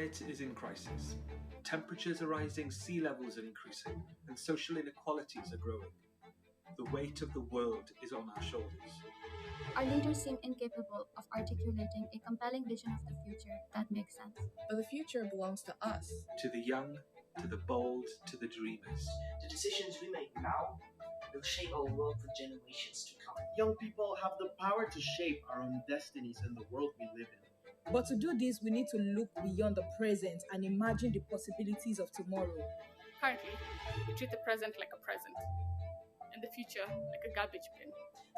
planet is in crisis. Temperatures are rising, sea levels are increasing, and social inequalities are growing. The weight of the world is on our shoulders. Our leaders seem incapable of articulating a compelling vision of the future that makes sense. But the future belongs to us. To the young, to the bold, to the dreamers. The decisions we make now will shape our world for generations to come. Young people have the power to shape our own destinies and the world we live in. But to do this, we need to look beyond the present and imagine the possibilities of tomorrow. Currently, we treat the present like a present, and the future like a garbage bin.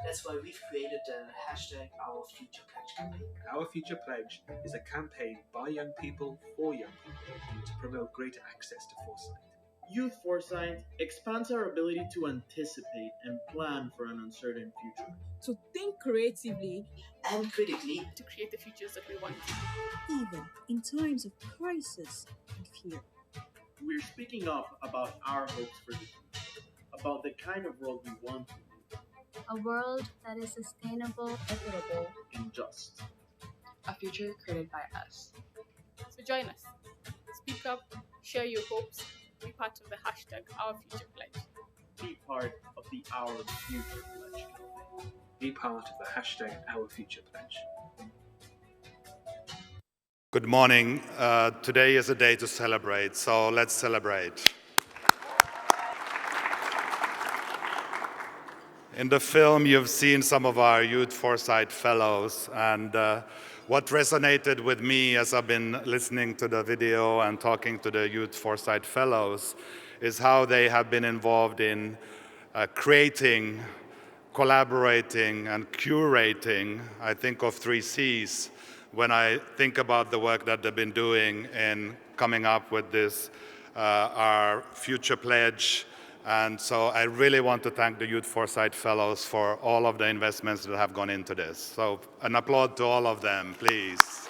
That's why we've created the hashtag Our Future Pledge campaign. Our Future Pledge is a campaign by young people for young people to promote greater access to foresight. Youth Foresight expands our ability to anticipate and plan for an uncertain future. To think creatively and critically to create the futures that we want. Even in times of crisis and fear. We're speaking up about our hopes for the future, about the kind of world we want to live. A world that is sustainable, equitable, and just. A future created by us. So join us. Speak up, share your hopes, be part of the hashtag Our Future Pledge. Be part of the Our Future Pledge campaign. Be part of the hashtag Our Future Pledge. Good morning. Today is a day to celebrate, so let's celebrate. In the film, you've seen some of our Youth Foresight Fellows, and what resonated with me as I've been listening to the video and talking to the Youth Foresight Fellows is how they have been involved in creating, collaborating, and curating. I think of 3 C's when I think about the work that they've been doing in coming up with this, our Future Pledge. And so I really want to thank the Youth Foresight Fellows for all of the investments that have gone into this. So an applaud to all of them, please.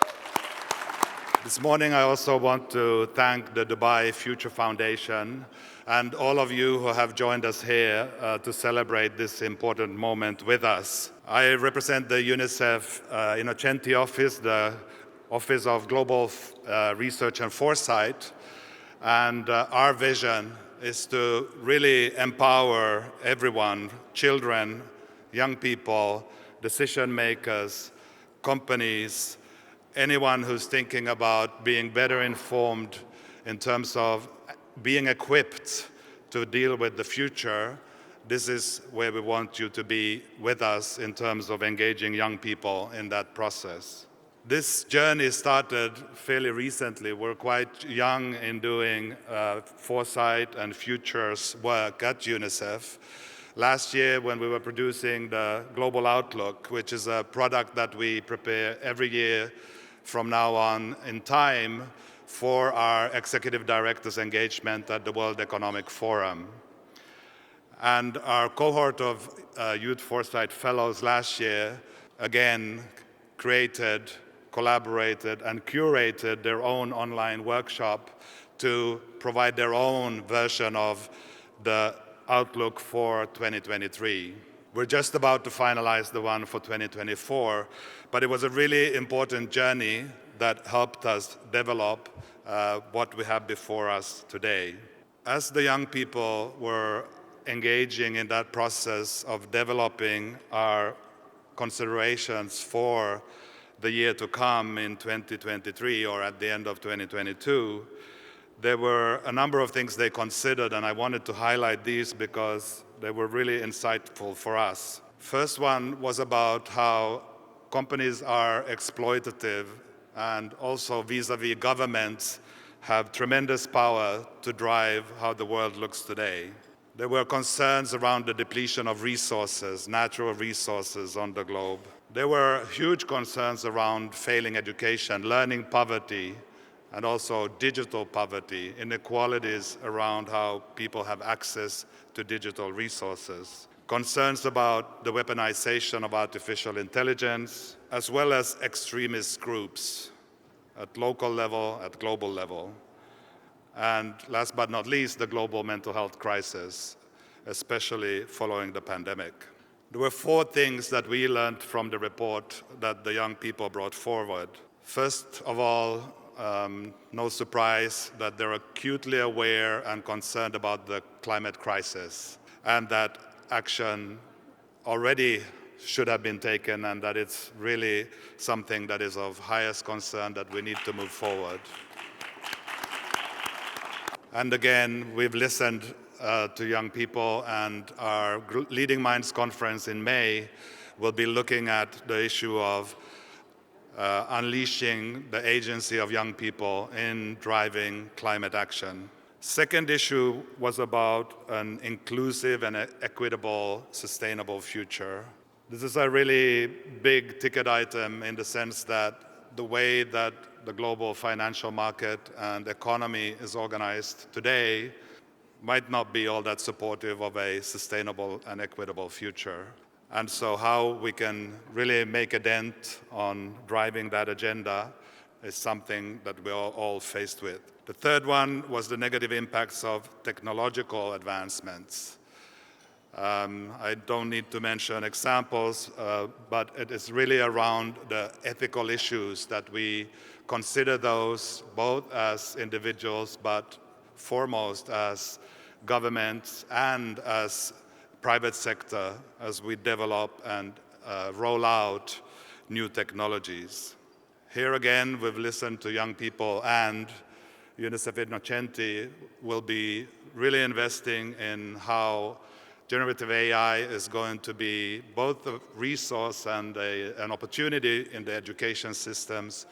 This morning I also want to thank the Dubai Future Foundation and all of you who have joined us here to celebrate this important moment with us. I represent the UNICEF Innocenti office, the Office of Global Research and Foresight, and our vision is to really empower everyone, children, young people, decision makers, companies, anyone who's thinking about being better informed in terms of being equipped to deal with the future. This is where we want you to be with us in terms of engaging young people in that process. This journey started fairly recently. We're quite young in doing foresight and futures work at UNICEF. Last year, when we were producing the Global Outlook, which is a product that we prepare every year from now on in time for our executive directors' engagement at the World Economic Forum. And our cohort of Youth Foresight Fellows last year, again, created, collaborated, and curated their own online workshop to provide their own version of the Outlook for 2023. We're just about to finalize the one for 2024, but it was a really important journey that helped us develop what we have before us today. As the young people were engaging in that process of developing our considerations for the year to come in 2023 or at the end of 2022, there were a number of things they considered, and I wanted to highlight these because they were really insightful for us. First one was about how companies are exploitative and also vis-a-vis governments have tremendous power to drive how the world looks today. There were concerns around the depletion of resources, natural resources on the globe. There were huge concerns around failing education, learning poverty, and also digital poverty, inequalities around how people have access to digital resources. Concerns about the weaponization of artificial intelligence, as well as extremist groups at local level, at global level. And last but not least, the global mental health crisis, especially following the pandemic. There were 4 things that we learned from the report that the young people brought forward. First of all, no surprise that they're acutely aware and concerned about the climate crisis, and that action already should have been taken, and that it's really something that is of highest concern that we need to move forward. And again, we've listened to young people, and our Leading Minds conference in May will be looking at the issue of unleashing the agency of young people in driving climate action. Second issue was about an inclusive and equitable, sustainable future. This is a really big ticket item in the sense that the way that the global financial market and economy is organized today might not be all that supportive of a sustainable and equitable future. And so how we can really make a dent on driving that agenda is something that we're all faced with. The third one was the negative impacts of technological advancements. I don't need to mention examples, but it is really around the ethical issues that we consider those both as individuals, but foremost as governments and as private sector as we develop and roll out new technologies. Here again, we've listened to young people, and UNICEF Innocenti will be really investing in how generative AI is going to be both a resource and an opportunity in the education systems,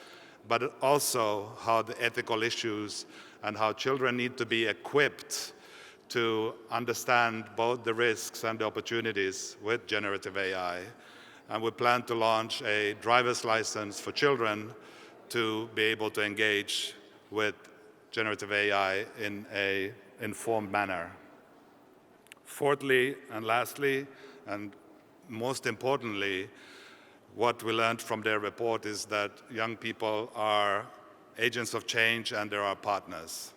but also how the ethical issues and how children need to be equipped to understand both the risks and the opportunities with generative AI. And we plan to launch a driver's license for children to be able to engage with generative AI in an informed manner. Fourthly and lastly, and most importantly, what we learned from their report is that young people are agents of change and they're our partners.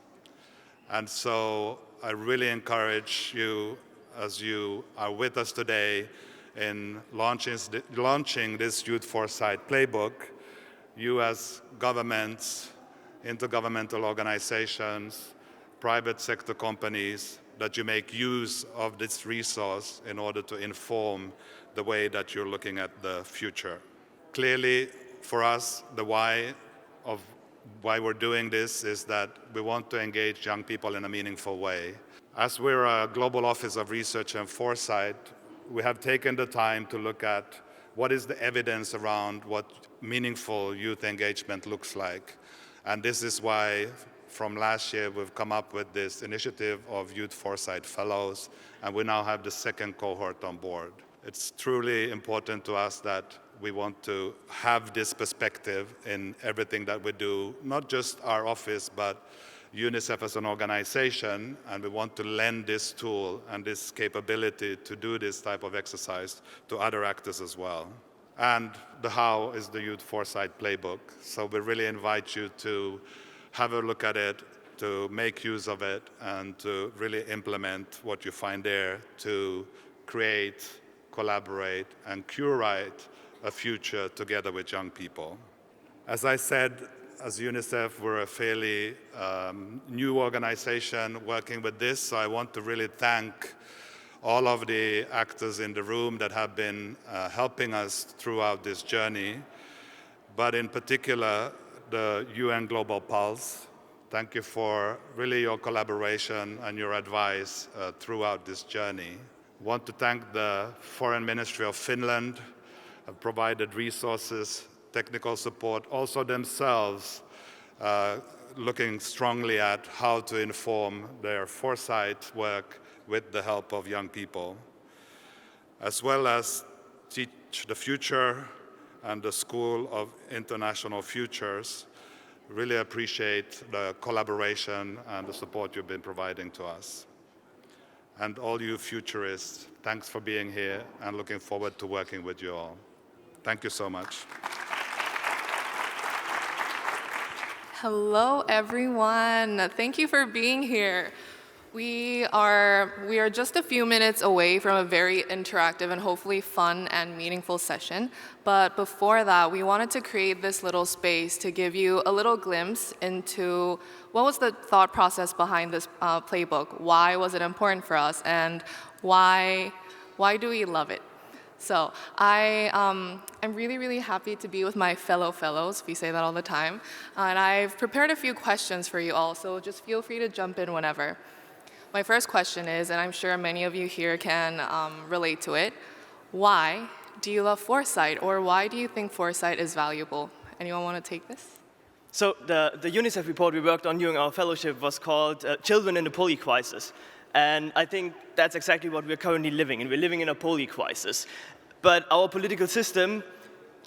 And so I really encourage you, as you are with us today, in launching this Youth Foresight Playbook, you as governments, intergovernmental organizations, private sector companies, that you make use of this resource in order to inform the way that you're looking at the future. Clearly, for us, the why of why we're doing this is that we want to engage young people in a meaningful way. As we're a Global Office of Research and Foresight, we have taken the time to look at what is the evidence around what meaningful youth engagement looks like. And this is why from last year we've come up with this initiative of Youth Foresight Fellows, and we now have the second cohort on board. It's truly important to us that we want to have this perspective in everything that we do, not just our office, but UNICEF as an organization, and we want to lend this tool and this capability to do this type of exercise to other actors as well. And the how is the Youth Foresight Playbook. So we really invite you to have a look at it, to make use of it, and to really implement what you find there to create, collaborate, and curate a future together with young people. As I said, as UNICEF, we're a fairly new organization working with this, so I want to really thank all of the actors in the room that have been helping us throughout this journey, but in particular, the UN Global Pulse. Thank you for really your collaboration and your advice throughout this journey. I want to thank the Foreign Ministry of Finland, have provided resources, technical support, also themselves looking strongly at how to inform their foresight work with the help of young people, as well as Teach the Future and the School of International Futures. Really appreciate the collaboration and the support you've been providing to us. And all you futurists, thanks for being here and looking forward to working with you all. Thank you so much. Hello, everyone. Thank you for being here. We are just a few minutes away from a very interactive and hopefully fun and meaningful session. But before that, we wanted to create this little space to give you a little glimpse into what was the thought process behind this playbook, why was it important for us, and why do we love it? So I am really, really happy to be with my fellows. We say that all the time. And I've prepared a few questions for you all, so just feel free to jump in whenever. My first question is, and I'm sure many of you here can relate to it, why do you love foresight, or why do you think foresight is valuable? Anyone want to take this? So the UNICEF report we worked on during our fellowship was called Children in the Poly Crisis. And I think that's exactly what we're currently living in. We're living in a poly crisis. But our political system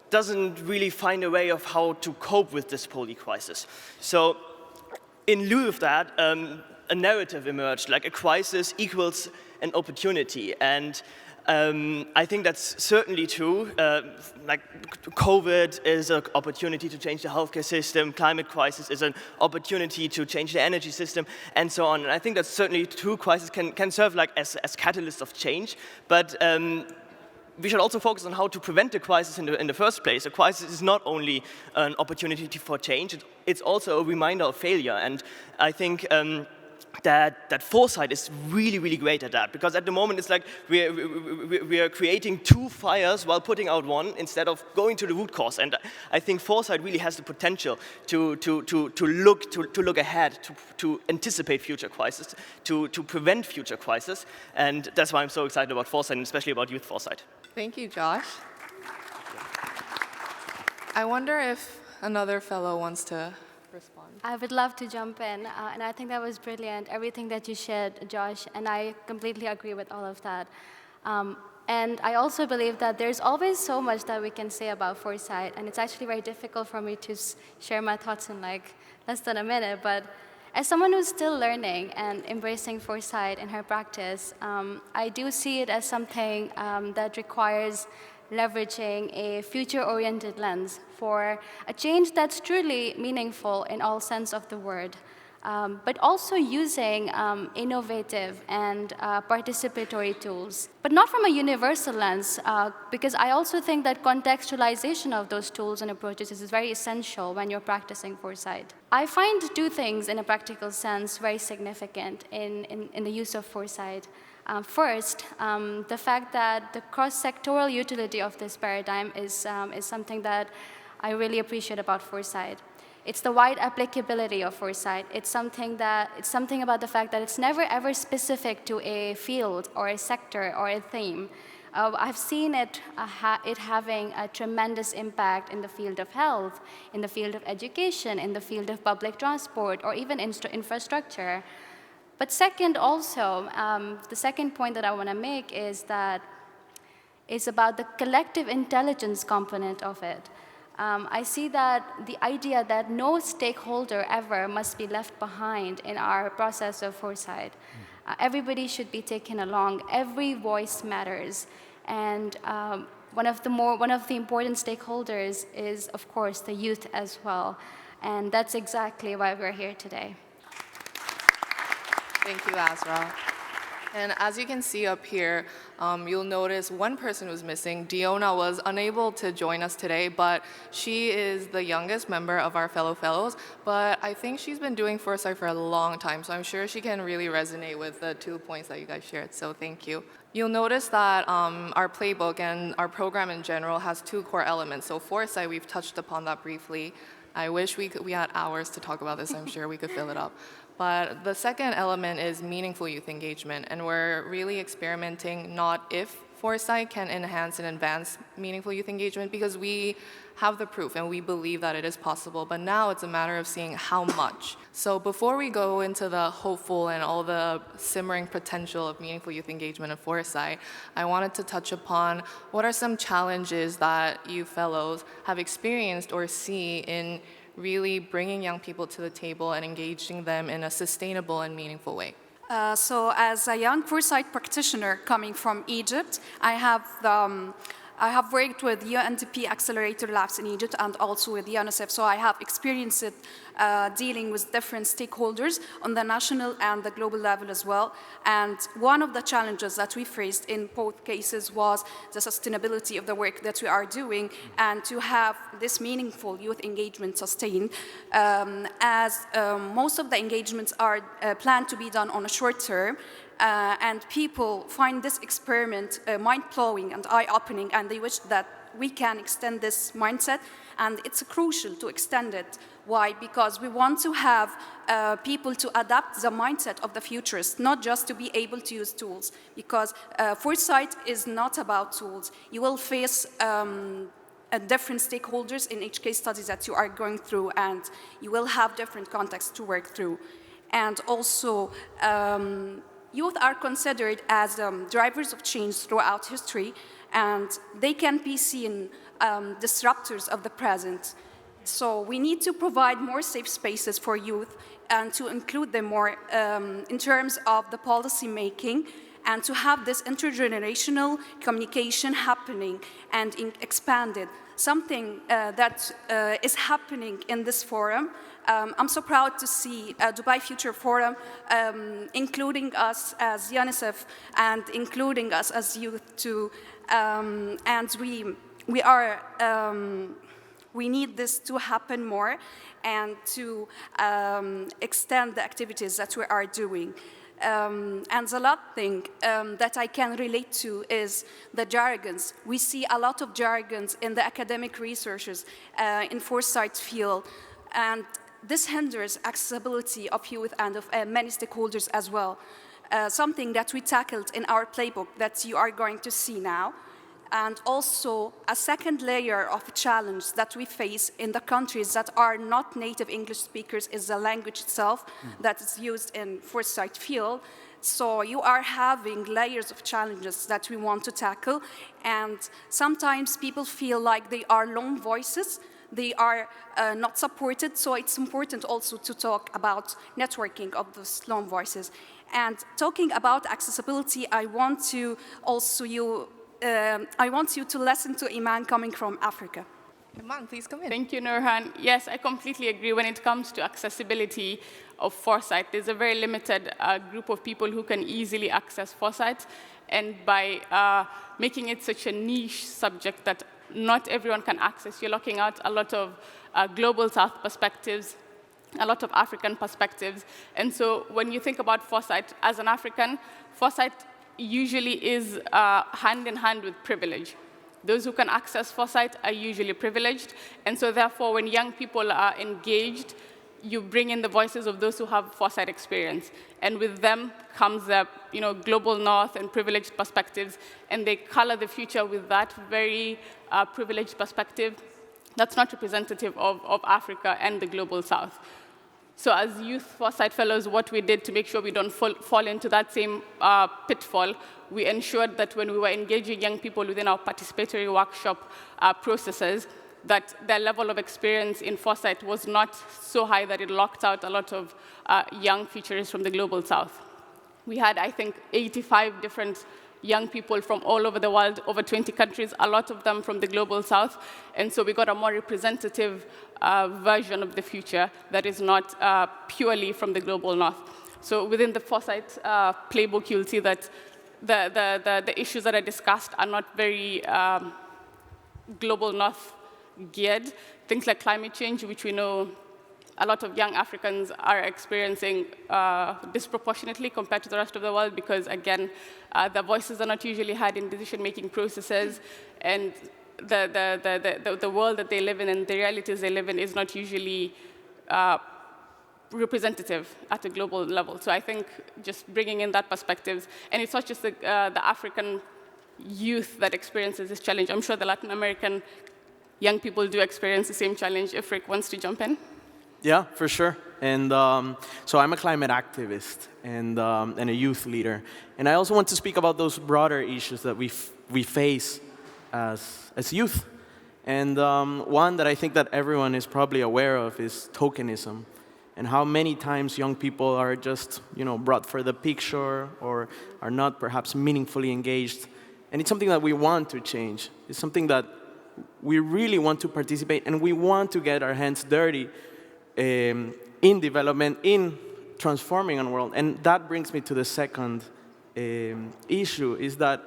doesn't really find a way of how to cope with this poly crisis. So in lieu of that, a narrative emerged, like a crisis equals an opportunity. And I think that's certainly true. Like COVID is an opportunity to change the healthcare system, climate crisis is an opportunity to change the energy system, and so on. And I think that's certainly true. Crisis can serve like as catalysts of change, but we should also focus on how to prevent the crisis in the first place. A crisis is not only an opportunity for change, it's also a reminder of failure. And I think that foresight is really, really great at that, because at the moment it's like we are creating two fires while putting out one instead of going to the root cause. And I think foresight really has the potential to look ahead, to anticipate future crises, to prevent future crises. And that's why I'm so excited about foresight, and especially about youth foresight. Thank you, Josh. I wonder if another fellow wants to respond. I would love to jump in, and I think that was brilliant, everything that you shared, Josh, and I completely agree with all of that. And I also believe that there's always so much that we can say about foresight, and it's actually very difficult for me to share my thoughts in like less than a minute, but as someone who's still learning and embracing foresight in her practice, I do see it as something that requires leveraging a future-oriented lens for a change that's truly meaningful in all sense of the word, but also using innovative and participatory tools, but not from a universal lens, because I also think that contextualization of those tools and approaches is very essential when you're practicing foresight. I find two things in a practical sense very significant in the use of foresight. First, the fact that the cross-sectoral utility of this paradigm is something that I really appreciate about foresight. It's the wide applicability of foresight. It's something about the fact that it's never ever specific to a field or a sector or a theme. I've seen it having a tremendous impact in the field of health, in the field of education, in the field of public transport, or even infrastructure. But second, also, the second point that I want to make is that it's about the collective intelligence component of it. I see that the idea that no stakeholder ever must be left behind in our process of foresight. Everybody should be taken along. Every voice matters. And one of the important stakeholders is, of course, the youth as well. And that's exactly why we're here today. Thank you, Azra. And as you can see up here, you'll notice one person was missing. Diona was unable to join us today, but she is the youngest member of our fellows. But I think she's been doing foresight for a long time, so I'm sure she can really resonate with the 2 points that you guys shared, so thank you. You'll notice that our playbook and our program in general has 2 core elements. So foresight, we've touched upon that briefly. I wish we had hours to talk about this. I'm sure we could fill it up. But the second element is meaningful youth engagement, and we're really experimenting not if foresight can enhance and advance meaningful youth engagement, because we have the proof and we believe that it is possible, but now it's a matter of seeing how much. So before we go into the hopeful and all the simmering potential of meaningful youth engagement and foresight, I wanted to touch upon what are some challenges that you fellows have experienced or see in really bringing young people to the table and engaging them in a sustainable and meaningful way. So as a young foresight practitioner coming from Egypt, I have worked with UNDP Accelerator Labs in Egypt and also with UNICEF, so I have experienced it dealing with different stakeholders on the national and the global level as well. And one of the challenges that we faced in both cases was the sustainability of the work that we are doing and to have this meaningful youth engagement sustained, as most of the engagements are planned to be done on a short term. And people find this experiment mind-blowing and eye-opening, and they wish that we can extend this mindset, and it's crucial to extend it. Why? Because we want to have people to adapt the mindset of the futurists, not just to be able to use tools, because foresight is not about tools. You will face different stakeholders in each case study that you are going through, and you will have different contexts to work through. And also, youth are considered as drivers of change throughout history, and they can be seen disruptors of the present. So we need to provide more safe spaces for youth and to include them more in terms of the policy making, and to have this intergenerational communication happening and expanded. Something that is happening in this forum. I'm so proud to see Dubai Future Forum including us as UNICEF and including us as youth too. And we need this to happen more and to extend the activities that we are doing. And the last thing that I can relate to is the jargons. We see a lot of jargons in the academic researchers in foresight field, and this hinders accessibility of youth and of many stakeholders as well. Something that we tackled in our playbook that you are going to see now. And also a second layer of challenge that we face in the countries that are not native English speakers is the language itself that is used in foresight field. So you are having layers of challenges that we want to tackle, and sometimes people feel like they are lone voices, they are not supported, so it's important also to talk about networking of those lone voices. And talking about accessibility, I want you to listen to Iman coming from Africa. Iman, please come in. Thank you, Nurhan. Yes, I completely agree. When it comes to accessibility of foresight, there's a very limited group of people who can easily access foresight. And by making it such a niche subject that not everyone can access, you're locking out a lot of global South perspectives, a lot of African perspectives. And so when you think about foresight as an African, foresight usually is hand in hand with privilege. Those who can access foresight are usually privileged, and so therefore when young people are engaged, you bring in the voices of those who have foresight experience, and with them comes the global north and privileged perspectives, and they color the future with that very privileged perspective that's not representative of Africa and the global south. So as Youth Foresight Fellows, what we did to make sure we don't fall into that same pitfall, we ensured that when we were engaging young people within our participatory workshop processes, that their level of experience in foresight was not so high that it locked out a lot of young futurists from the global south. We had, I think, 85 different young people from all over the world, over 20 countries, a lot of them from the global south. And so we got a more representative version of the future that is not purely from the global north. So within the Foresight Playbook, you'll see that the issues that are discussed are not very global north geared. Things like climate change, which we know a lot of young Africans are experiencing disproportionately compared to the rest of the world because, again, their voices are not usually heard in decision-making processes, and the world that they live in and the realities they live in is not usually representative at a global level. So I think just bringing in that perspective, and it's not just the African youth that experiences this challenge. I'm sure the Latin American young people do experience the same challenge. If Rick wants to jump in. Yeah, for sure. And so I'm a climate activist and a youth leader. And I also want to speak about those broader issues that we face as youth. And one that I think that everyone is probably aware of is tokenism, and how many times young people are just brought for the picture or are not perhaps meaningfully engaged. And it's something that we want to change. It's something that we really want to participate, and we want to get our hands dirty in development, in transforming our world. And that brings me to the second issue, is that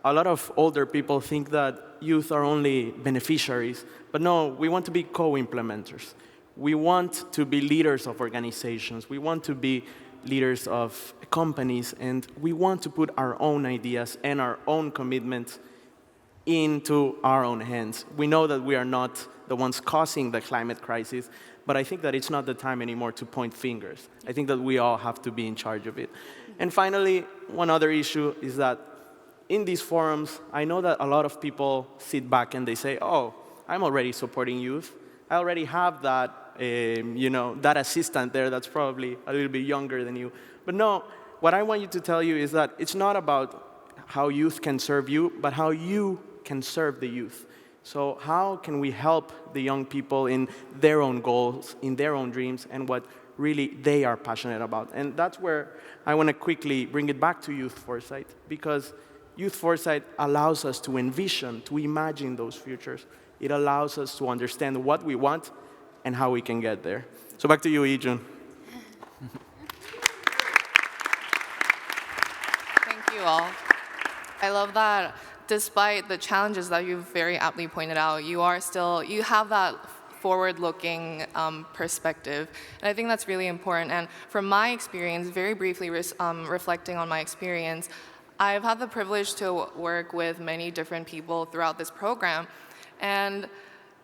a lot of older people think that youth are only beneficiaries. But no, we want to be co-implementers. We want to be leaders of organizations. We want to be leaders of companies. And we want to put our own ideas and our own commitments into our own hands. We know that we are not the ones causing the climate crisis, but I think that it's not the time anymore to point fingers. I think that we all have to be in charge of it. And finally, one other issue is that in these forums, I know that a lot of people sit back and they say, oh, I'm already supporting youth. I already have that, that assistant there that's probably a little bit younger than you. But no, what I want you to tell you is that it's not about how youth can serve you, but how you can serve the youth. So how can we help the young people in their own goals, in their own dreams, and what really they are passionate about? And that's where I want to quickly bring it back to Youth Foresight, because Youth Foresight allows us to envision, to imagine those futures. It allows us to understand what we want and how we can get there. So back to you, Ijun. Thank you all. I love that despite the challenges that you've very aptly pointed out, you have that forward-looking perspective. And I think that's really important. And from my experience, very briefly reflecting on my experience, I've had the privilege to work with many different people throughout this program. And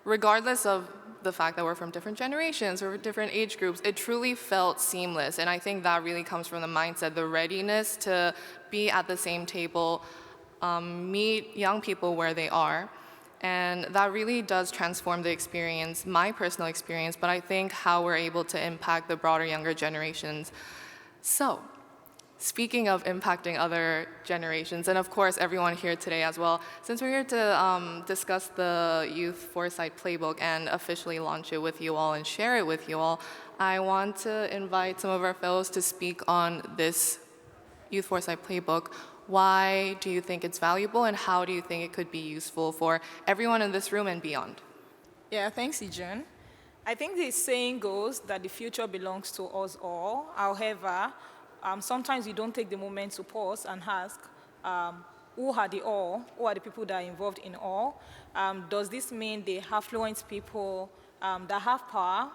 regardless of the fact that we're from different generations or different age groups, it truly felt seamless. And I think that really comes from the mindset, the readiness to be at the same table, meet young people where they are. And that really does transform the experience, my personal experience, but I think how we're able to impact the broader younger generations. So, speaking of impacting other generations, and of course everyone here today as well, since we're here to discuss the Youth Foresight Playbook and officially launch it with you all and share it with you all, I want to invite some of our fellows to speak on this Youth Foresight Playbook. Why do you think it's valuable, and how do you think it could be useful for everyone in this room and beyond? Yeah, thanks, Ijun. I think the saying goes that the future belongs to us all. However, sometimes we don't take the moment to pause and ask, who are the all? Who are the people that are involved in all? Does this mean the affluent people that have power,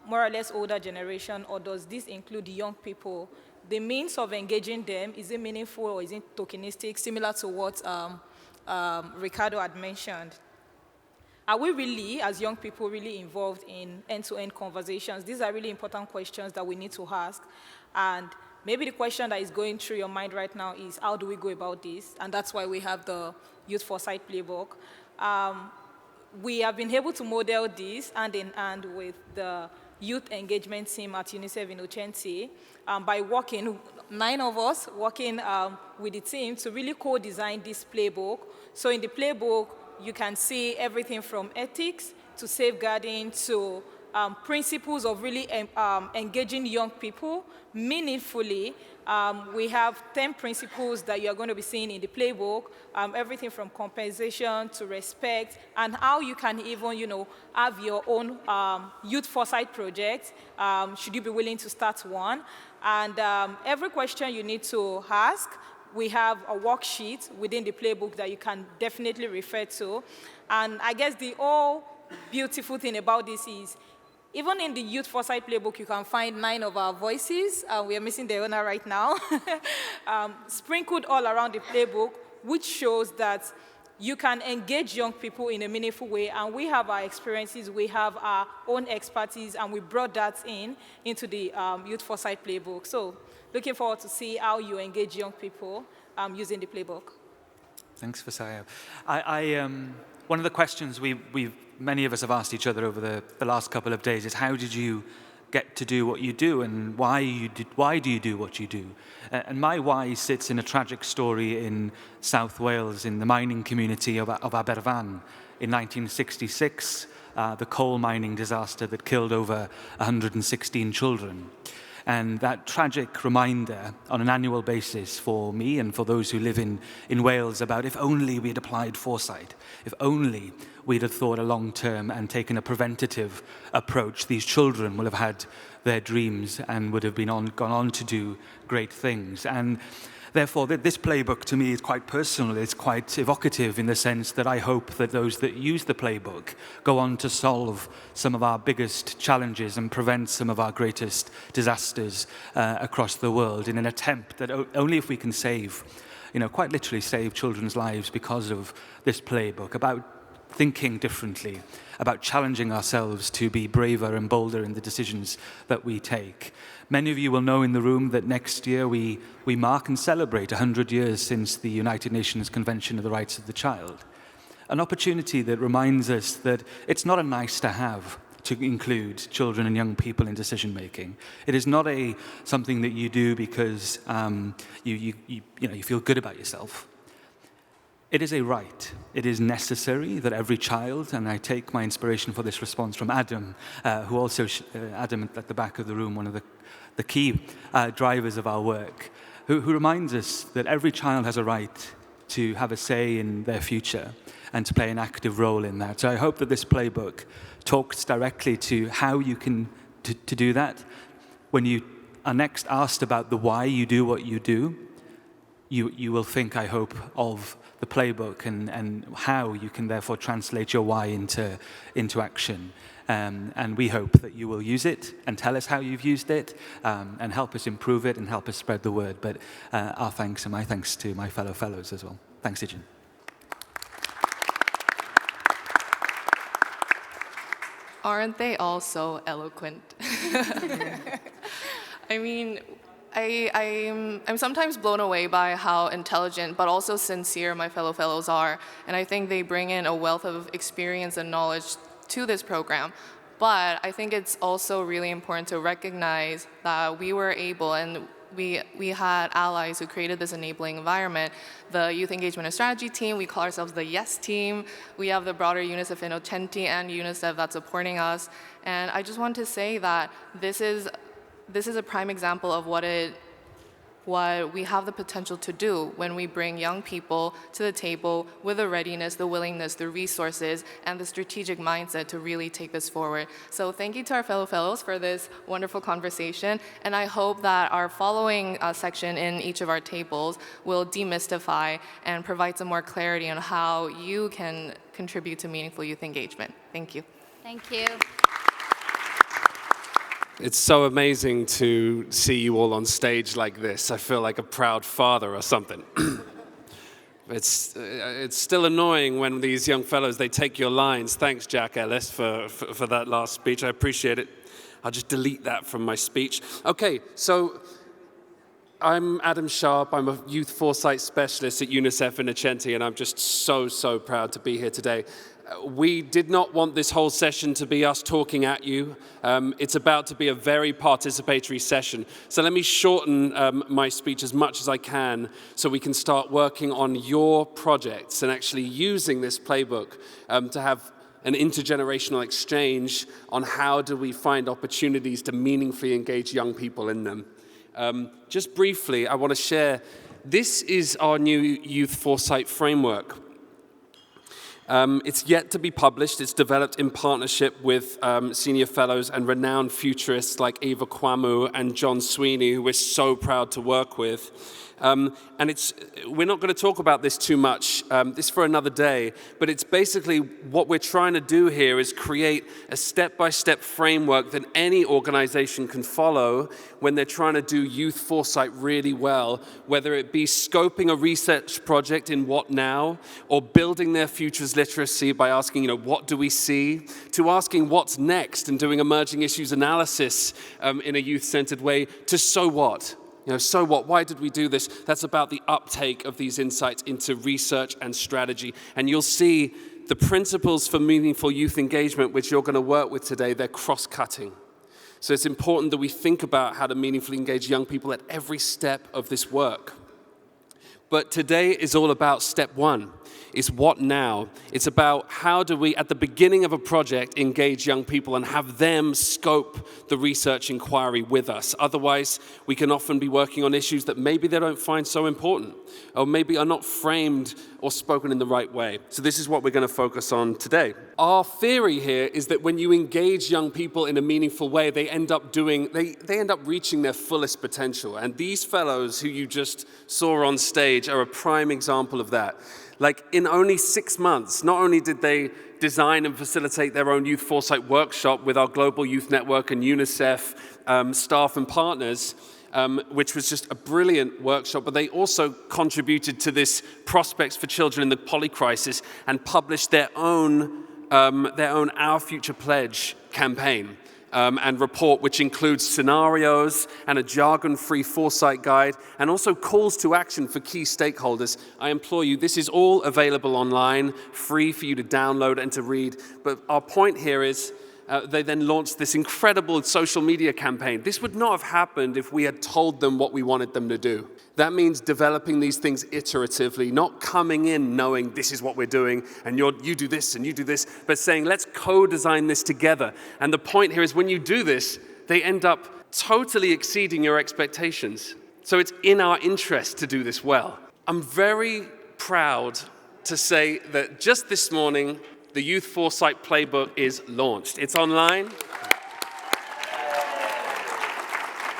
more or less older generation, or does this include the young people? The means of engaging them, is it meaningful or is it tokenistic, similar to what Ricardo had mentioned? Are we really, as young people, really involved in end-to-end conversations? These are really important questions that we need to ask. And maybe the question that is going through your mind right now is, how do we go about this? And that's why we have the Youth Foresight Playbook. We have been able to model this hand in hand with the youth engagement team at UNICEF Innocenti by working, 9 of us working with the team to really co-design this playbook. So in the playbook, you can see everything from ethics to safeguarding to principles of really engaging young people meaningfully. We have 10 principles that you are going to be seeing in the playbook, everything from compensation to respect, and how you can even, have your own youth foresight project, should you be willing to start one. And every question you need to ask, we have a worksheet within the playbook that you can definitely refer to. And I guess the whole beautiful thing about this is, even in the Youth Foresight Playbook, you can find 9 of our voices. We are missing the owner right now. Sprinkled all around the playbook, which shows that you can engage young people in a meaningful way. And we have our experiences, we have our own expertise, and we brought that into the Youth Foresight Playbook. So looking forward to see how you engage young people using the playbook. Thanks, Vasaya. One of the questions many of us have asked each other over the last couple of days is, how did you get to do what you do, and why do you do what you do? And my why sits in a tragic story in South Wales, in the mining community of Aberfan. In 1966, the coal mining disaster that killed over 116 children. And that tragic reminder on an annual basis for me and for those who live in Wales about, if only we had applied foresight, if only we'd have thought a long-term and taken a preventative approach, these children will have had their dreams and would have gone on to do great things. And therefore, this playbook to me is quite personal. It's quite evocative in the sense that I hope that those that use the playbook go on to solve some of our biggest challenges and prevent some of our greatest disasters across the world in an attempt that only if we can save, quite literally save children's lives because of this playbook, about thinking differently, about challenging ourselves to be braver and bolder in the decisions that we take. Many of you will know in the room that next year we mark and celebrate 100 years since the United Nations Convention of the Rights of the Child. An opportunity that reminds us that it's not a nice to have to include children and young people in decision making. It is not something that you do because you feel good about yourself. It is a right. It is necessary that every child, and I take my inspiration for this response from Adam, who also, Adam at the back of the room, one of the key drivers of our work, who reminds us that every child has a right to have a say in their future and to play an active role in that. So I hope that this playbook talks directly to how you can to do that. When you are next asked about the why you do what you do, you will think, I hope, of the playbook and how you can therefore translate your why into action. And we hope that you will use it and tell us how you've used it and help us improve it and help us spread the word. But our thanks and my thanks to my fellow fellows as well. Thanks, Ijin. Aren't they all so eloquent? I mean, I'm sometimes blown away by how intelligent but also sincere my fellow fellows are, and I think they bring in a wealth of experience and knowledge to this program. But I think it's also really important to recognize that we were able, and we had allies who created this enabling environment. The Youth Engagement and Strategy team, we call ourselves the YES team. We have the broader UNICEF Innocenti and UNICEF that's supporting us. And I just want to say that this is a prime example of what we have the potential to do when we bring young people to the table with the readiness, the willingness, the resources, and the strategic mindset to really take this forward. So thank you to our fellow fellows for this wonderful conversation, and I hope that our following section in each of our tables will demystify and provide some more clarity on how you can contribute to meaningful youth engagement. Thank you. Thank you. It's so amazing to see you all on stage like this. I feel like a proud father or something. It's still annoying when these young fellows, they take your lines. Thanks, Jack Ellis, for that last speech. I appreciate it. I'll just delete that from my speech. Okay, so I'm Adam Sharp. I'm a Youth Foresight Specialist at UNICEF Innocenti, and I'm just so proud to be here today. We did not want this whole session to be us talking at you. It's about to be a very participatory session. So let me shorten my speech as much as I can so we can start working on your projects and actually using this playbook to have an intergenerational exchange on how do we find opportunities to meaningfully engage young people in them. Just briefly, I want to share, this is our new Youth Foresight framework. It's yet to be published. It's developed in partnership with senior fellows and renowned futurists like Eva Kwamu and John Sweeney, who we're so proud to work with. And we're not going to talk about this too much, this for another day, but it's basically what we're trying to do here is create a step-by-step framework that any organization can follow when they're trying to do youth foresight really well, whether it be scoping a research project in what now, or building their futures literacy by asking, what do we see, to asking what's next and doing emerging issues analysis in a youth-centered way, to so what? So what? Why did we do this? That's about the uptake of these insights into research and strategy. And you'll see the principles for meaningful youth engagement, which you're going to work with today, they're cross-cutting. So it's important that we think about how to meaningfully engage young people at every step of this work. But today is all about step one. is what now? It's about how do we, at the beginning of a project, engage young people and have them scope the research inquiry with us. Otherwise, we can often be working on issues that maybe they don't find so important, or maybe are not framed or spoken in the right way. So this is what we're going to focus on today. Our theory here is that when you engage young people in a meaningful way, they end up reaching their fullest potential. And these fellows who you just saw on stage are a prime example of that. Like, in only 6 months, not only did they design and facilitate their own Youth Foresight workshop with our Global Youth Network and UNICEF staff and partners, which was just a brilliant workshop, but they also contributed to this Prospects for Children in the Polycrisis and published their own Our Future Pledge campaign and report, which includes scenarios and a jargon-free foresight guide, and also calls to action for key stakeholders. I implore you, this is all available online, free for you to download and to read. But our point here is, they then launched this incredible social media campaign. This would not have happened if we had told them what we wanted them to do. That means developing these things iteratively, not coming in knowing this is what we're doing, and you do this and you do this, but saying, let's co-design this together. And the point here is when you do this, they end up totally exceeding your expectations. So it's in our interest to do this well. I'm very proud to say that just this morning, the Youth Foresight Playbook is launched. It's online.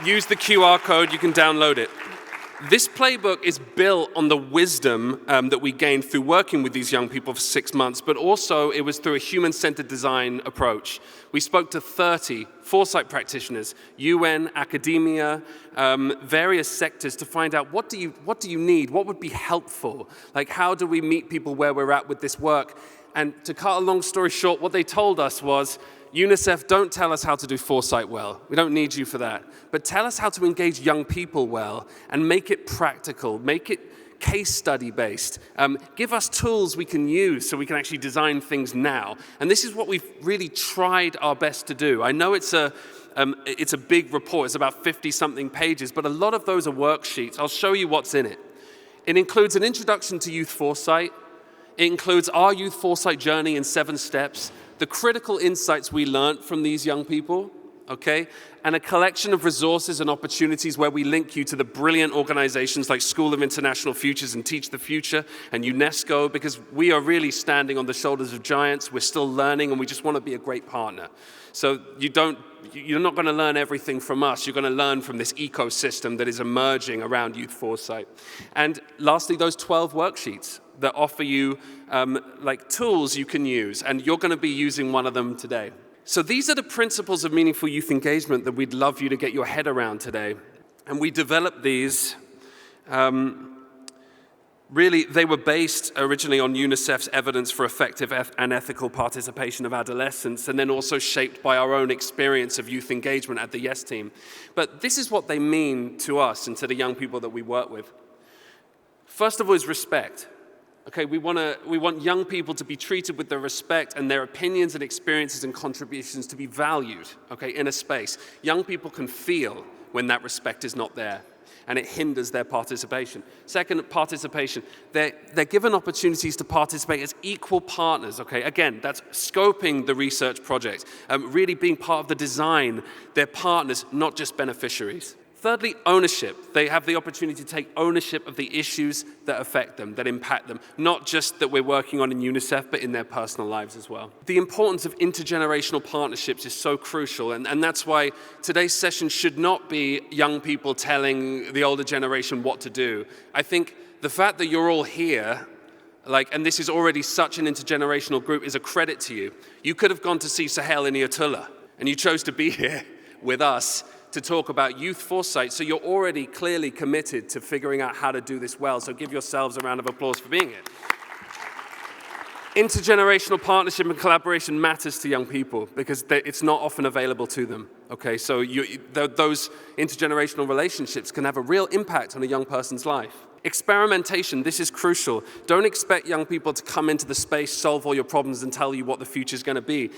Use the QR code, you can download it. This playbook is built on the wisdom that we gained through working with these young people for 6 months, but also it was through a human-centered design approach. We spoke to 30 foresight practitioners, UN, academia, various sectors to find out what do you need, what would be helpful, like how do we meet people where we're at with this work. And to cut a long story short, what they told us was, UNICEF, don't tell us how to do foresight well. We don't need you for that. But tell us how to engage young people well and make it practical, make it case study based. Give us tools we can use so we can actually design things now. And this is what we've really tried our best to do. I know it's a big report, it's about 50-something pages, but a lot of those are worksheets. I'll show you what's in it. It includes an introduction to youth foresight. It includes our youth foresight journey in 7 steps, the critical insights we learned from these young people, okay? And a collection of resources and opportunities where we link you to the brilliant organizations like School of International Futures and Teach the Future and UNESCO, because we are really standing on the shoulders of giants. We're still learning and we just want to be a great partner. So you're not going to learn everything from us. You're going to learn from this ecosystem that is emerging around youth foresight. And lastly, those 12 worksheets that offer you like tools you can use, and you're going to be using one of them today. So these are the principles of meaningful youth engagement that we'd love you to get your head around today. And we developed these, really, they were based originally on UNICEF's evidence for effective and ethical participation of adolescents, and then also shaped by our own experience of youth engagement at the YES team. But this is what they mean to us and to the young people that we work with. First of all is respect. Okay, we want young people to be treated with their respect and their opinions and experiences and contributions to be valued, okay, in a space. Young people can feel when that respect is not there, and it hinders their participation. Second, participation. They're given opportunities to participate as equal partners, okay? Again, that's scoping the research project, really being part of the design. They're partners, not just beneficiaries. Thirdly, ownership. They have the opportunity to take ownership of the issues that affect them, that impact them, not just that we're working on in UNICEF, but in their personal lives as well. The importance of intergenerational partnerships is so crucial, and that's why today's session should not be young people telling the older generation what to do. I think the fact that you're all here, and this is already such an intergenerational group, is a credit to you. You could have gone to see Sahel in Iatullah, and you chose to be here with us to talk about youth foresight, so you're already clearly committed to figuring out how to do this well, so give yourselves a round of applause for being here. Intergenerational partnership and collaboration matters to young people because it's not often available to them, okay? So those intergenerational relationships can have a real impact on a young person's life. Experimentation, this is crucial. Don't expect young people to come into the space, solve all your problems, and tell you what the future's gonna be.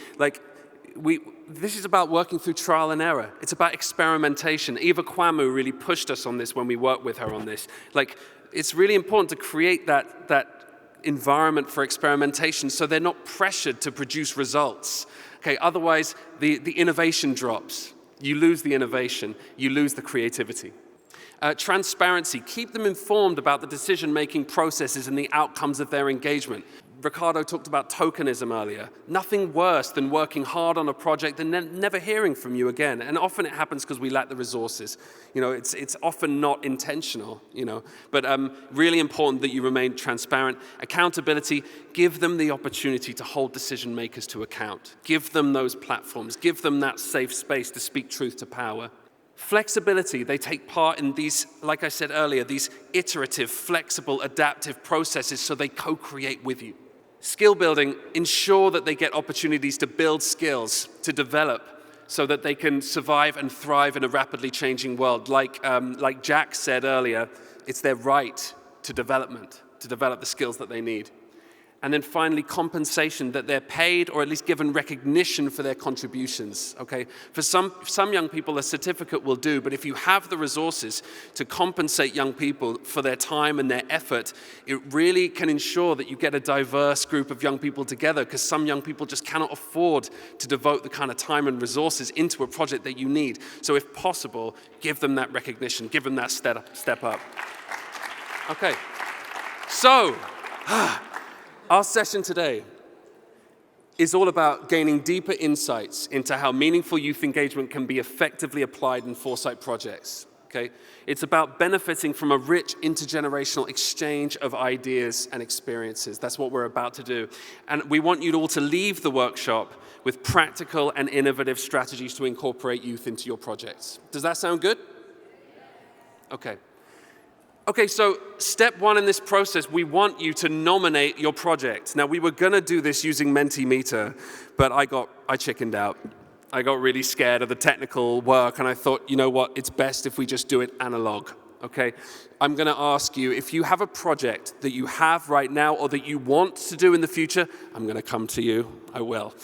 This is about working through trial and error. It's about experimentation. Eva Kwamu really pushed us on this when we worked with her on this. It's really important to create that environment for experimentation, so they're not pressured to produce results. Okay, otherwise the innovation drops. You lose the innovation, you lose the creativity. Transparency, keep them informed about the decision-making processes and the outcomes of their engagement. Ricardo talked about tokenism earlier. Nothing worse than working hard on a project and then never hearing from you again. And often it happens because we lack the resources. You know, it's often not intentional, you know. But really important that you remain transparent. Accountability, give them the opportunity to hold decision makers to account. Give them those platforms. Give them that safe space to speak truth to power. Flexibility, they take part in these, like I said earlier, these iterative, flexible, adaptive processes so they co-create with you. Skill building, ensure that they get opportunities to build skills, to develop, so that they can survive and thrive in a rapidly changing world. Like Jack said earlier, it's their right to develop the skills that they need. And then finally, compensation, that they're paid or at least given recognition for their contributions, okay? For some young people, a certificate will do, but if you have the resources to compensate young people for their time and their effort, it really can ensure that you get a diverse group of young people together, because some young people just cannot afford to devote the kind of time and resources into a project that you need. So if possible, give them that recognition, give them that step up. Okay, so, our session today is all about gaining deeper insights into how meaningful youth engagement can be effectively applied in Foresight projects, okay? It's about benefiting from a rich intergenerational exchange of ideas and experiences. That's what we're about to do. And we want you all to leave the workshop with practical and innovative strategies to incorporate youth into your projects. Does that sound good? Okay. Okay, so step one in this process, we want you to nominate your project. Now, we were going to do this using Mentimeter, but I chickened out. I got really scared of the technical work, and I thought, you know what, it's best if we just do it analog, okay? I'm going to ask you, if you have a project that you have right now or that you want to do in the future, I'm going to come to you, I will.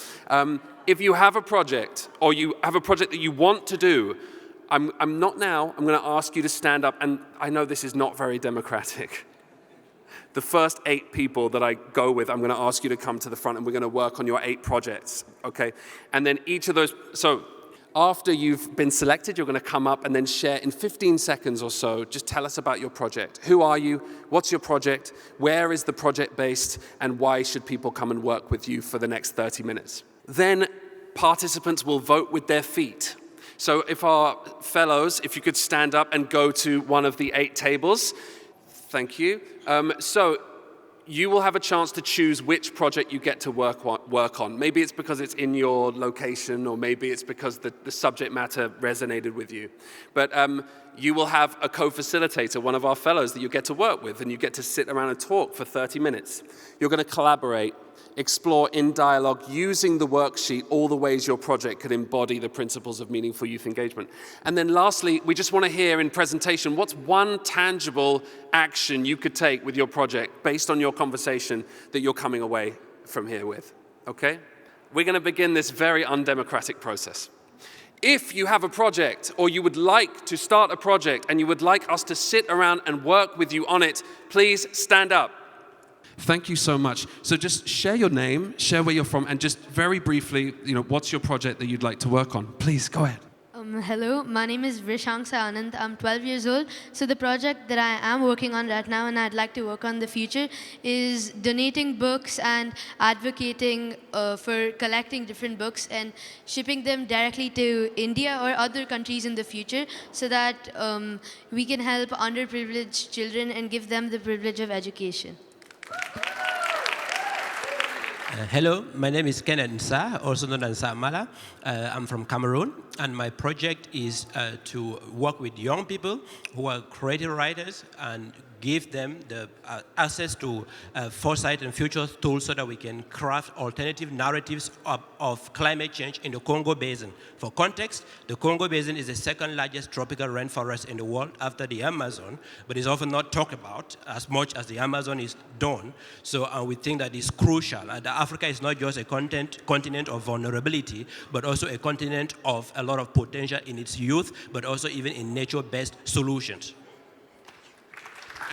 If you have a project or you have a project that you want to do, I'm going to ask you to stand up, and I know this is not very democratic. The first 8 people that I go with, I'm going to ask you to come to the front, and we're going to work on your 8 projects, okay? And then each of those, so after you've been selected, you're going to come up and then share in 15 seconds or so, just tell us about your project. Who are you? What's your project? Where is the project based? And why should people come and work with you for the next 30 minutes? Then participants will vote with their feet. So if our fellows, if you could stand up and go to one of the 8 tables. Thank you. So you will have a chance to choose which project you get to work on. Maybe it's because it's in your location, or maybe it's because the subject matter resonated with you. But you will have a co-facilitator, one of our fellows that you get to work with, and you get to sit around and talk for 30 minutes. You're going to collaborate, explore in dialogue, using the worksheet, all the ways your project could embody the principles of meaningful youth engagement. And then lastly, we just want to hear in presentation, what's one tangible action you could take with your project based on your conversation that you're coming away from here with, okay? We're going to begin this very undemocratic process. If you have a project, or you would like to start a project and you would like us to sit around and work with you on it, please stand up. Thank you so much. So just share your name, share where you're from, and just very briefly, what's your project that you'd like to work on? Please, go ahead. Hello, my name is Vrishangsa Anand. I'm 12 years old. So the project that I am working on right now and I'd like to work on in the future is donating books and advocating for collecting different books and shipping them directly to India or other countries in the future, so that we can help underprivileged children and give them the privilege of education. Hello, my name is Kenneth Nsa, also known as Mala. I'm from Cameroon, and my project is to work with young people who are creative writers and give them the access to foresight and future tools so that we can craft alternative narratives of climate change in the Congo Basin. For context, the Congo Basin is the second largest tropical rainforest in the world after the Amazon, but is often not talked about as much as the Amazon is done. So we think that it's crucial. And Africa is not just a continent of vulnerability, but also a continent of a lot of potential in its youth, but also even in nature-based solutions.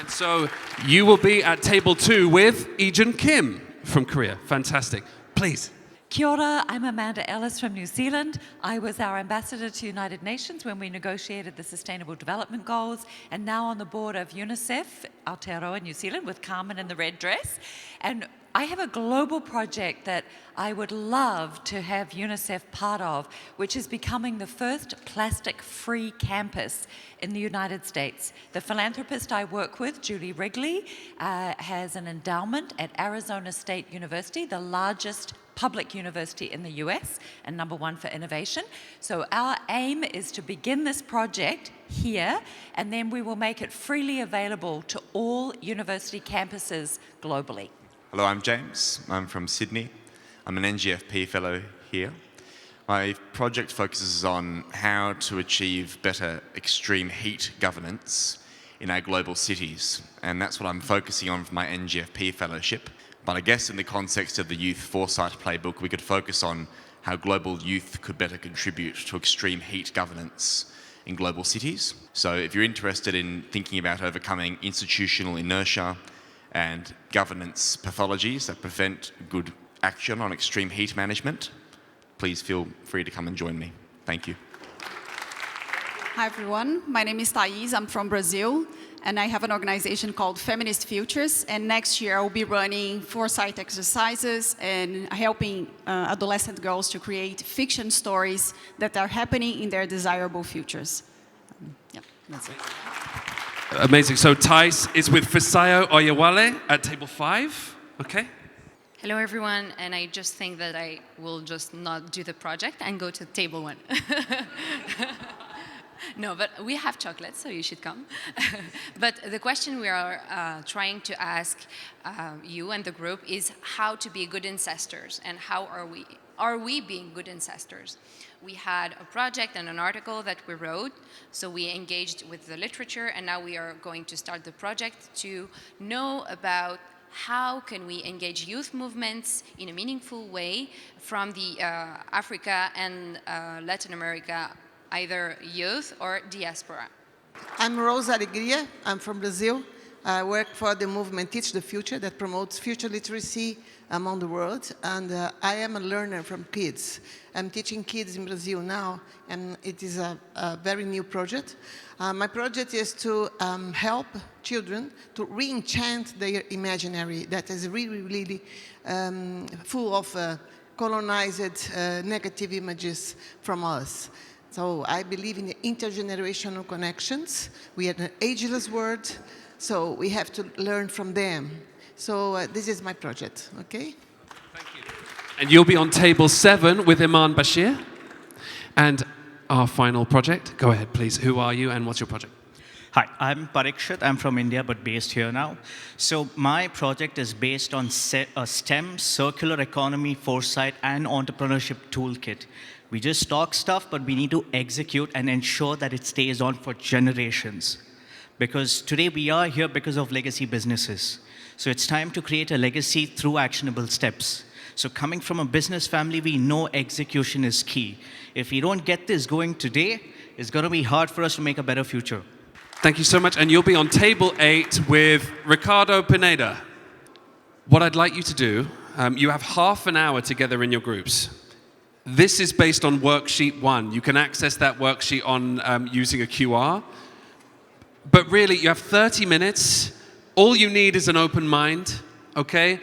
And so you will be at table 2 with Ijun Kim from Korea. Fantastic. Please. Kia ora, I'm Amanda Ellis from New Zealand. I was our ambassador to United Nations when we negotiated the Sustainable Development Goals, and now on the board of UNICEF Aotearoa, New Zealand, with Carmen in the red dress. And I have a global project that I would love to have UNICEF part of, which is becoming the first plastic-free campus in the United States. The philanthropist I work with, Julie Wrigley, has an endowment at Arizona State University, the largest public university in the US and #1 for innovation. So our aim is to begin this project here, and then we will make it freely available to all university campuses globally. Hello, I'm James. I'm from Sydney. I'm an NGFP fellow here. My project focuses on how to achieve better extreme heat governance in our global cities, and that's what I'm focusing on for my NGFP fellowship. But I guess in the context of the Youth Foresight Playbook, we could focus on how global youth could better contribute to extreme heat governance in global cities. So if you're interested in thinking about overcoming institutional inertia and governance pathologies that prevent good action on extreme heat management, please feel free to come and join me. Thank you. Hi everyone, my name is Thais, I'm from Brazil, and I have an organization called Feminist Futures, and next year I'll be running foresight exercises and helping adolescent girls to create fiction stories that are happening in their desirable futures. Yeah, that's it. Amazing. So Thais is with Fisayo Oyewale at table 5. Okay. Hello everyone, and I just think that I will just not do the project and go to table 1. No, but we have chocolate, so you should come. But the question we are trying to ask you and the group is how to be good ancestors, and how are we being good ancestors? We had a project and an article that we wrote, so we engaged with the literature, and now we are going to start the project to know about how can we engage youth movements in a meaningful way from the Africa and Latin America, either youth or diaspora. I'm Rosa Alegria. I'm from Brazil. I work for the movement Teach the Future that promotes future literacy among the world. And I am a learner from kids. I'm teaching kids in Brazil now, and it is a very new project. My project is to help children to re-enchant their imaginary that is really, really full of colonized negative images from us. So I believe in the intergenerational connections. We are an ageless world, so we have to learn from them. So this is my project, okay? Thank you. And you'll be on table 7 with Iman Bashir. And our final project, go ahead please. Who are you and what's your project? Hi, I'm Parikshit. I'm from India, but based here now. So my project is based on a STEM, circular economy, foresight, and entrepreneurship toolkit. We just talk stuff, but we need to execute and ensure that it stays on for generations. Because today we are here because of legacy businesses. So it's time to create a legacy through actionable steps. So coming from a business family, we know execution is key. If we don't get this going today, it's going to be hard for us to make a better future. Thank you so much. And you'll be on table 8 with Ricardo Pineda. What I'd like you to do, you have half an hour together in your groups. This is based on worksheet 1. You can access that worksheet on using a QR. But really, you have 30 minutes. All you need is an open mind, okay?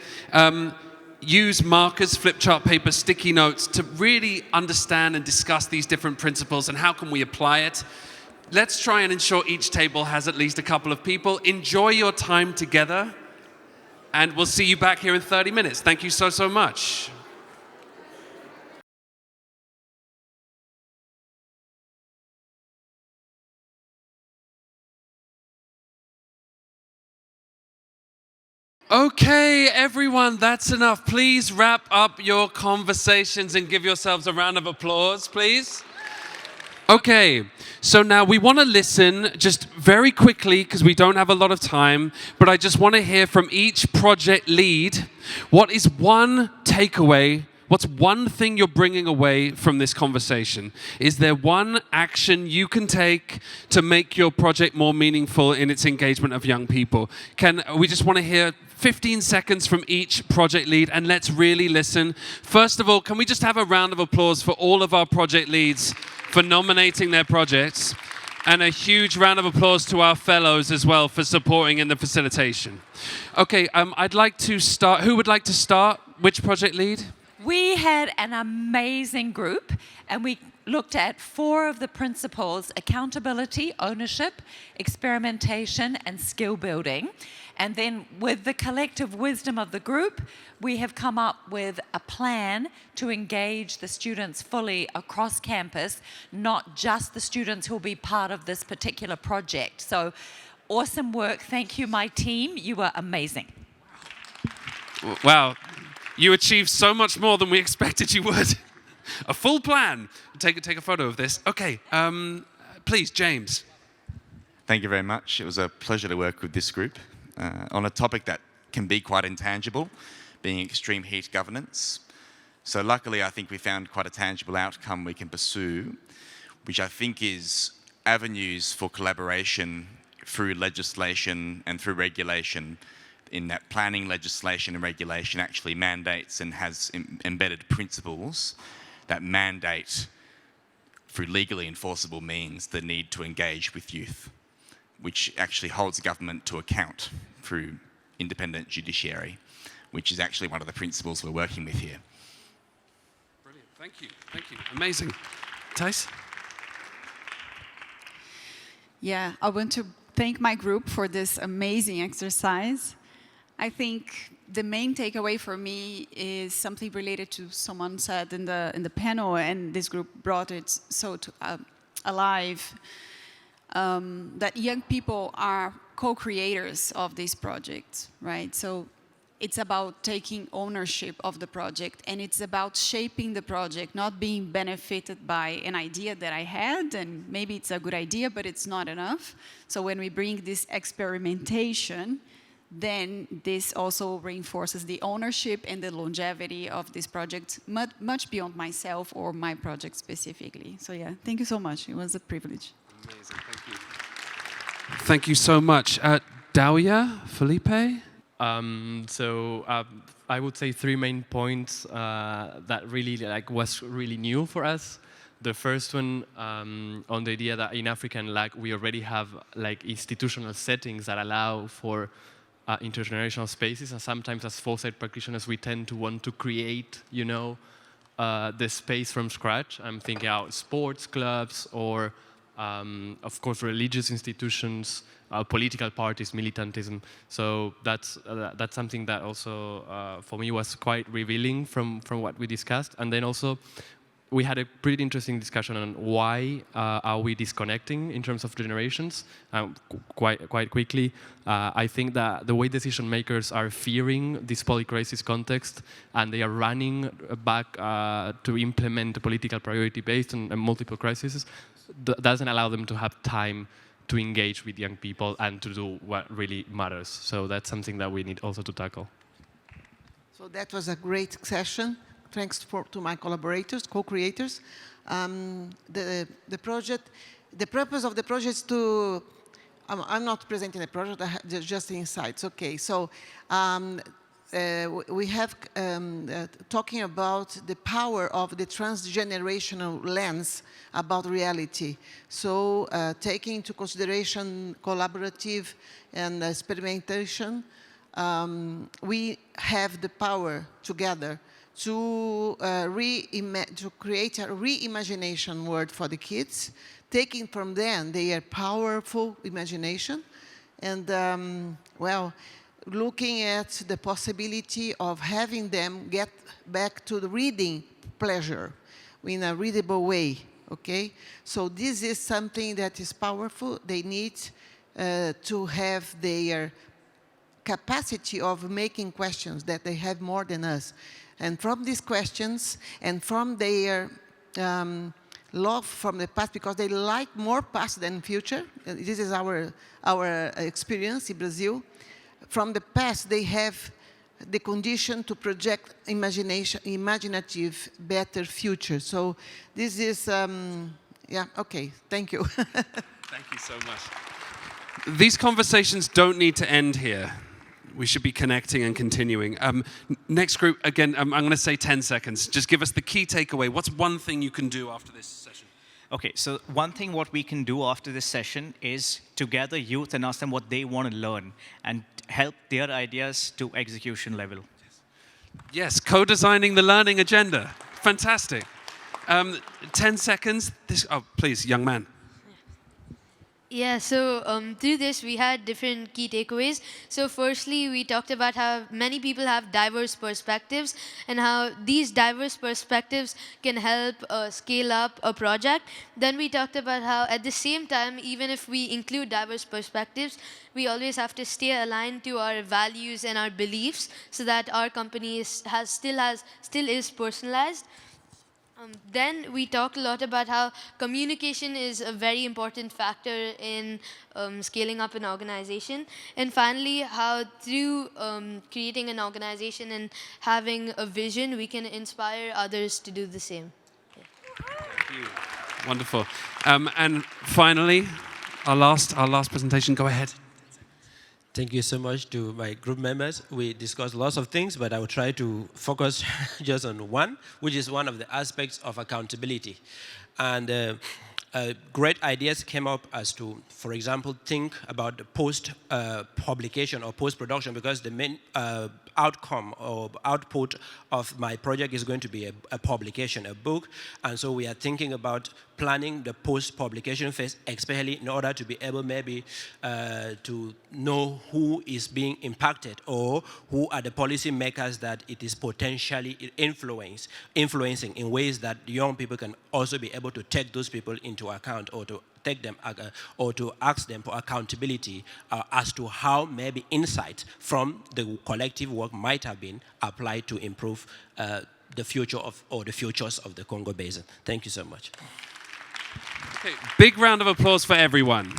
Use markers, flip chart paper, sticky notes to really understand and discuss these different principles and how can we apply it. Let's try and ensure each table has at least a couple of people. Enjoy your time together, and we'll see you back here in 30 minutes. Thank you so, so much. Okay, everyone, that's enough. Please wrap up your conversations and give yourselves a round of applause, please. Okay, so now we want to listen just very quickly because we don't have a lot of time, but I just want to hear from each project lead, what is one takeaway What's one thing you're bringing away from this conversation? Is there one action you can take to make your project more meaningful in its engagement of young people? We just want to hear 15 seconds from each project lead, and let's really listen. First of all, can we just have a round of applause for all of our project leads for nominating their projects? And a huge round of applause to our fellows as well for supporting in the facilitation. Okay, I'd like to start. Who would like to start? Which project lead? We had an amazing group, and we looked at 4 of the principles: accountability, ownership, experimentation, and skill building. And then with the collective wisdom of the group, we have come up with a plan to engage the students fully across campus, not just the students who will be part of this particular project. So awesome work. Thank you, my team. You were amazing. Wow. You achieved so much more than we expected you would. A full plan. Take a photo of this. Okay, please, James. Thank you very much. It was a pleasure to work with this group on a topic that can be quite intangible, being extreme heat governance. So luckily, I think we found quite a tangible outcome we can pursue, which I think is avenues for collaboration through legislation and through regulation, in that planning, legislation and regulation actually mandates and has embedded principles that mandate through legally enforceable means the need to engage with youth, which actually holds government to account through independent judiciary, which is actually one of the principles we're working with here. Brilliant, thank you, amazing. Thijs? Yeah, I want to thank my group for this amazing exercise. I think the main takeaway for me is something related to someone said in the panel, and this group brought it so alive, that young people are co-creators of this project, right? So it's about taking ownership of the project, and it's about shaping the project, not being benefited by an idea that I had, and maybe it's a good idea, but it's not enough. So when we bring this experimentation, then this also reinforces the ownership and the longevity of this project, much beyond myself or my project specifically. So yeah, thank you so much. It was a privilege. Amazing, thank you. Thank you so much. Dalia, Felipe? I would say 3 main points that really was really new for us. The first one on the idea that in African we already have institutional settings that allow for intergenerational spaces, and sometimes as foresight practitioners we tend to want to create, the space from scratch. I'm thinking out sports clubs or, of course, religious institutions, political parties, militantism. So that's something that also for me was quite revealing from what we discussed. And then also we had a pretty interesting discussion on why are we disconnecting in terms of generations. Quite quickly, I think that the way decision makers are fearing this polycrisis context, and they are running back to implement a political priority based on multiple crises, doesn't allow them to have time to engage with young people and to do what really matters. So that's something that we need also to tackle. So that was a great session. Thanks to my collaborators, co-creators. The purpose of the project is to, I'm not presenting the project, just the insights. Okay, so we have talking about the power of the transgenerational lens about reality. So taking into consideration collaborative and experimentation, we have the power together to create a reimagination world for the kids, taking from them their powerful imagination, and looking at the possibility of having them get back to the reading pleasure in a readable way, okay? So this is something that is powerful. They need to have their capacity of making questions that they have more than us. And from these questions and from their love from the past, because they like more past than future, this is our experience in Brazil. From the past, they have the condition to project imaginative, better future. So this is, yeah, okay, thank you. Thank you so much. These conversations don't need to end here. We should be connecting and continuing. Next group, again, I'm going to say 10 seconds. Just give us the key takeaway. What's one thing you can do after this session? Okay, so one thing what we can do after this session is to gather youth and ask them what they want to learn and help their ideas to execution level. Yes, co-designing the learning agenda. Fantastic. 10 seconds. Oh, please, young man. Yeah, so through this, we had different key takeaways. So firstly, we talked about how many people have diverse perspectives and how these diverse perspectives can help scale up a project. Then we talked about how at the same time, even if we include diverse perspectives, we always have to stay aligned to our values and our beliefs so that our company still is personalized. Then we talked a lot about how communication is a very important factor in scaling up an organization. And finally, how through creating an organization and having a vision, we can inspire others to do the same. Yeah. Thank you. Wonderful. And finally, our last presentation. Go ahead. Thank you so much to my group members. We discussed lots of things, but I will try to focus just on one, which is one of the aspects of accountability. And great ideas came up as to, for example, think about the post-publication or post-production, because the main outcome or output of my project is going to be a publication, a book. And so we are thinking about planning the post-publication phase, especially in order to be able maybe to know who is being impacted or who are the policy makers that it is potentially influencing in ways that young people can also be able to take those people into account or to take them or to ask them for accountability as to how maybe insight from the collective work might have been applied to improve the future of or the futures of the Congo Basin. Thank you so much. Okay, big round of applause for everyone.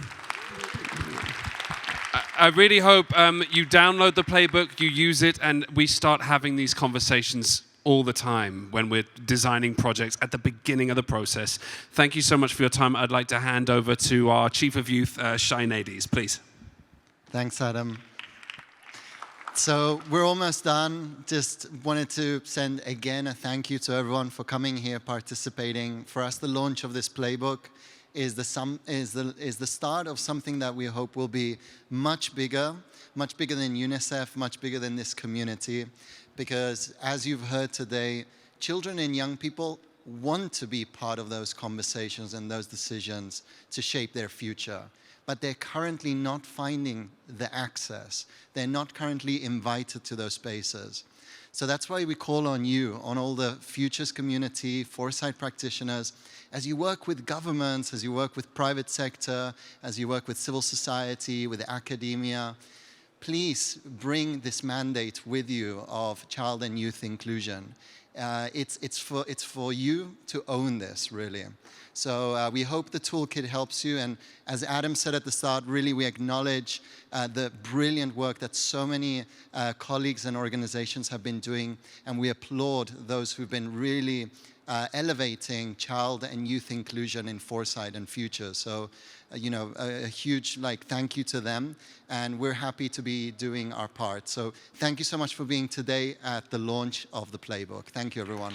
I really hope you download the playbook, you use it, and we start having these conversations all the time when we're designing projects at the beginning of the process. Thank you so much for your time. I'd like to hand over to our Chief of Youth, Shai Nades, please. Thanks, Adam. So we're almost done. Just wanted to send again a thank you to everyone for coming here, participating. For us, the launch of this playbook is the start of something that we hope will be much bigger than UNICEF, much bigger than this community. Because as you've heard today, children and young people want to be part of those conversations and those decisions to shape their future. But they're currently not finding the access. They're not currently invited to those spaces. So that's why we call on you, on all the Futures community, Foresight practitioners, as you work with governments, as you work with private sector, as you work with civil society, with academia, please bring this mandate with you of child and youth inclusion. It's for you to own this, really. So we hope the toolkit helps you. And as Adam said at the start, really we acknowledge the brilliant work that so many colleagues and organizations have been doing. And we applaud those who've been really elevating child and youth inclusion in Foresight and Future. So, a huge thank you to them, and we're happy to be doing our part. So thank you so much for being today at the launch of the playbook. Thank you, everyone.